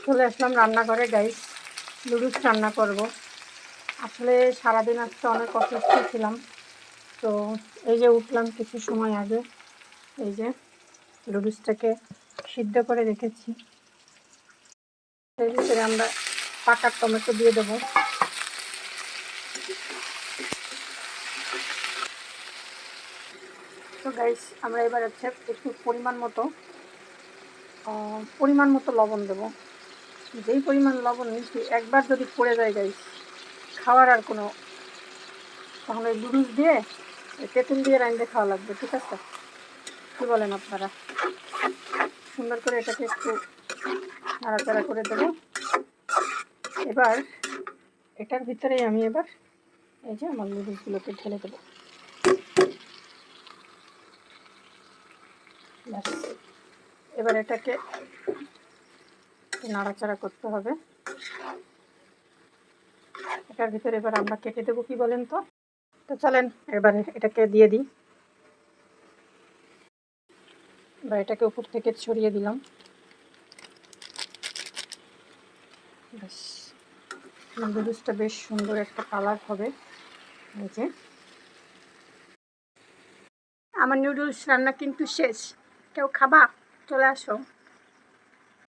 চলে আসলাম রান্নাঘরে guys, noodles রান্না করব। আসলে সারাদিন আজকে অনেক অসুস্থ ছিলাম, তো এই যে উঠলাম কিছু সময় আগে। এই যে নুডলসটাকে সিদ্ধ করে রেখেছি, এর ভিতরে আমরা পাকা টমেটো দিয়ে দেবো। তো গাইস আমরা এবার হচ্ছে একটু পরিমাণ মতো লবণ দেবো। যেই পরিমাণ লবণ নিচ্ছি একবার যদি পড়ে যায় গাইস, খাওয়ার আর কোনো, তাহলে নুডলস দিয়ে তেঁতুল দিয়ে রান্না খাওয়া লাগবে। ঠিক আছে, কী বলেন আপনারা? সুন্দর করে এটাকে একটু নাড়াচাড়া করে দেবো। এবার এটার ভিতরেই আমি এবার এই যে আমার নুডলসগুলোকে ঢেলে দেবো। ব্যাস, এবার এটাকে নাড়াচাড়া করতে হবে। এটার ভিতরে এবার আমরা কেটে দেবো, কি বলেন? তো চলেন এবারে এটাকে দিয়ে দিই। এবার এটাকে উপর থেকে ছড়িয়ে দিলাম। ব্যাস, নুডলসটা বেশ সুন্দর একটা কালার হবে। এই যে আমার নুডলস রান্না কিন্তু শেষ। কেউ খাবা? চলে আসো।